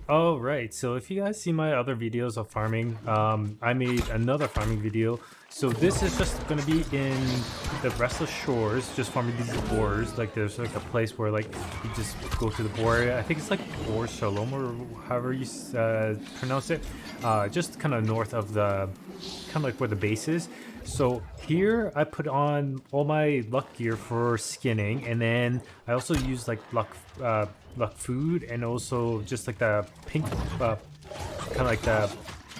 Oh, right. So if you guys see my other videos of farming, I made another farming video. So this is just going to be in the restless shores, just farming these boars. Like there's like a place where like you just go to the boar area. I think it's like Boar Shalom or however you pronounce it. Just kind of north of the, kind of like where the base is. So here I put on all my luck gear for skinning, and then I also use like luck food, and also just like the pink kind of like the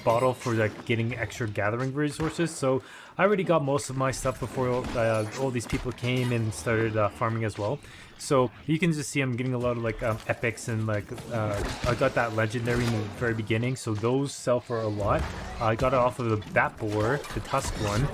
bottle for like getting extra gathering resources. So I already got most of my stuff before all these people came and started farming as well. So you can just see I'm getting a lot of like epics, and like I got that legendary in the very beginning, so those sell for a lot. I got it off of that boar, the tusk one,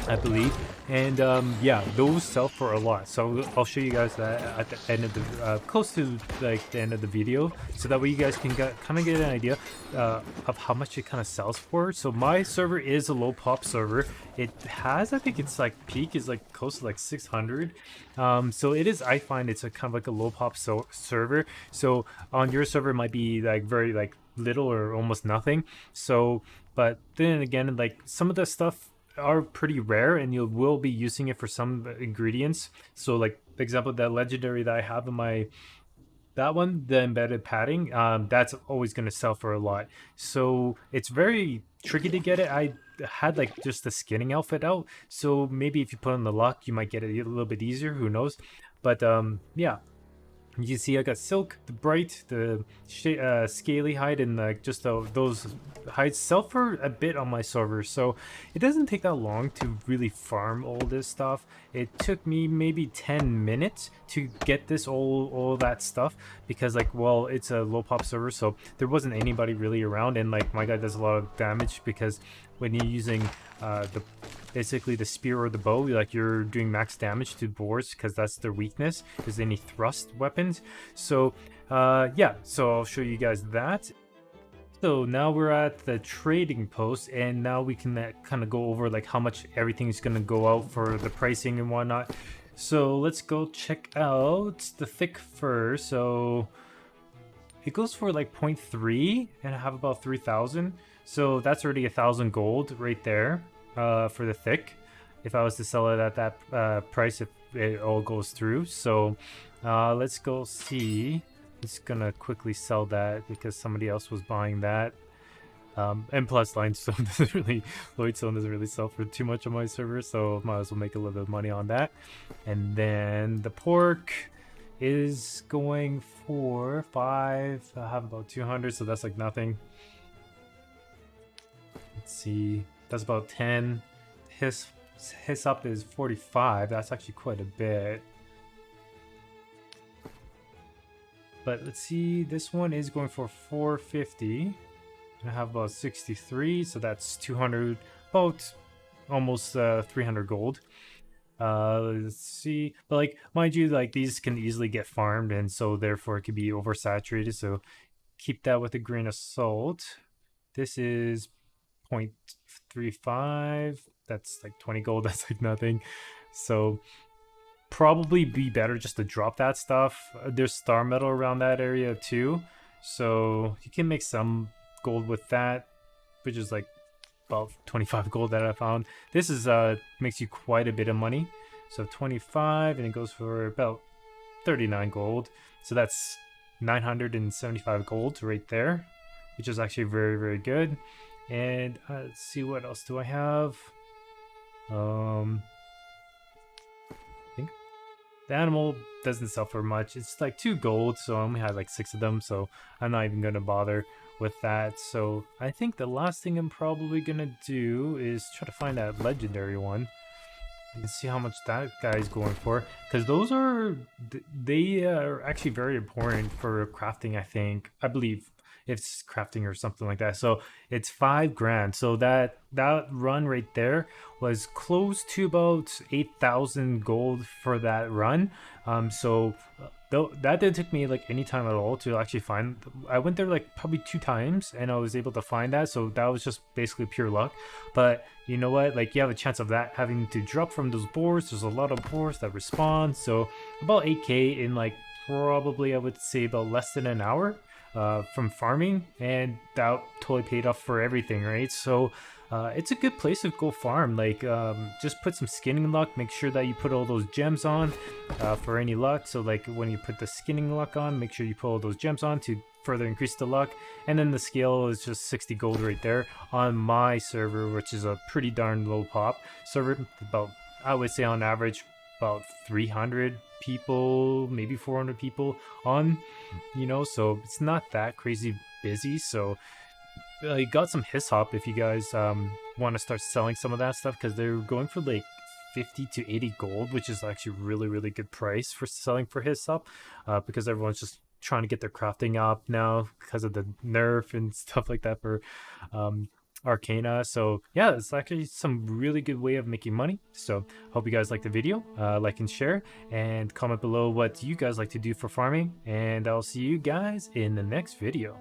I believe. And yeah, those sell for a lot. So I'll show you guys that at the end of the close to like the end of the video, so that way you guys can kind of get an idea of how much it kind of sells for. So my server is a low pop server. It has, I think it's like peak is like close to like 600. So it is, I find it's a kind of like a low pop server. So on your server it might be like very like little or almost nothing. So but then again, like some of the stuff are pretty rare, and you will be using it for some ingredients. So like for example, that legendary that I have in my, that one, the embedded padding, that's always going to sell for a lot. So it's very tricky to get it. I had like just the skinning outfit out, so maybe if you put on the luck you might get it a little bit easier, who knows. But yeah, you can see I got silk, the bright, the scaly hide, and like just those hides sell for a bit on my server. So it doesn't take that long to really farm all this stuff. It took me maybe 10 minutes to get this all that stuff, because like, well, it's a low pop server, so there wasn't anybody really around, and like my guy does a lot of damage, because when you're using the basically the spear or the bow, like you're doing max damage to boars, because that's their weakness, is any thrust weapons. So yeah, so I'll show you guys that. So now we're at the trading post, and now we can kind of go over like how much everything's going to go out for the pricing and whatnot. So let's go check out the thick fur. So it goes for like 0.3, and I have about 3,000. So that's already 1,000 gold right there for the thick, if I was to sell it at that price, if it all goes through. So let's go see. Just gonna quickly sell that because somebody else was buying that. And plus, limestone doesn't really, Lloydstone doesn't really sell for too much on my server, so might as well make a little bit of money on that. And then the pork is going for 5. I have about 200, so that's like nothing. Let's see, that's about 10. His up is 45. That's actually quite a bit. But let's see, this one is going for 450. I have about 63, so that's 200, about almost 300 gold. Let's see, but like, mind you, like these can easily get farmed, and so therefore it could be oversaturated, so keep that with a grain of salt. This is 0.35. That's like 20 gold. That's like nothing. So probably be better just to drop that stuff. There's star metal around that area too, so you can make some gold with that, which is like about 25 gold that I found. This is makes you quite a bit of money. So 25, and it goes for about 39 gold. So that's 975 gold right there, which is actually very, very good. And let's see, what else do I have? I think the animal doesn't sell for much. It's like 2 gold, so I only had like 6 of them, so I'm not even gonna bother with that. So I think the last thing I'm probably gonna do is try to find that legendary one and see how much that guy's going for, because those are, they are actually very important for crafting. I believe it's crafting or something like that. So it's 5 grand. So that run right there was close to about 8,000 gold for that run. So though that didn't take me like any time at all to actually find. I went there like probably 2 times, and I was able to find that. So that was just basically pure luck. But you know what? Like, you have a chance of that having to drop from those boars. There's a lot of boars that respawn. So about 8k in like probably, I would say, about less than an hour. from farming, and that totally paid off for everything, right? So it's a good place to go farm. Like just put some skinning luck, make sure that you put all those gems on for any luck. So like when you put the skinning luck on, make sure you put all those gems on to further increase the luck. And then the scale is just 60 gold right there on my server, which is a pretty darn low pop server. About, I would say on average, about 300 people, maybe 400 people on, you know, so it's not that crazy busy. So you got some hop if you guys want to start selling some of that stuff, because they're going for like 50 to 80 gold, which is actually really good price for selling for hop, because everyone's just trying to get their crafting up now because of the nerf and stuff like that for Arcana. So yeah, it's actually some really good way of making money. So hope you guys like the video, like and share, and comment below what you guys like to do for farming, and I'll see you guys in the next video.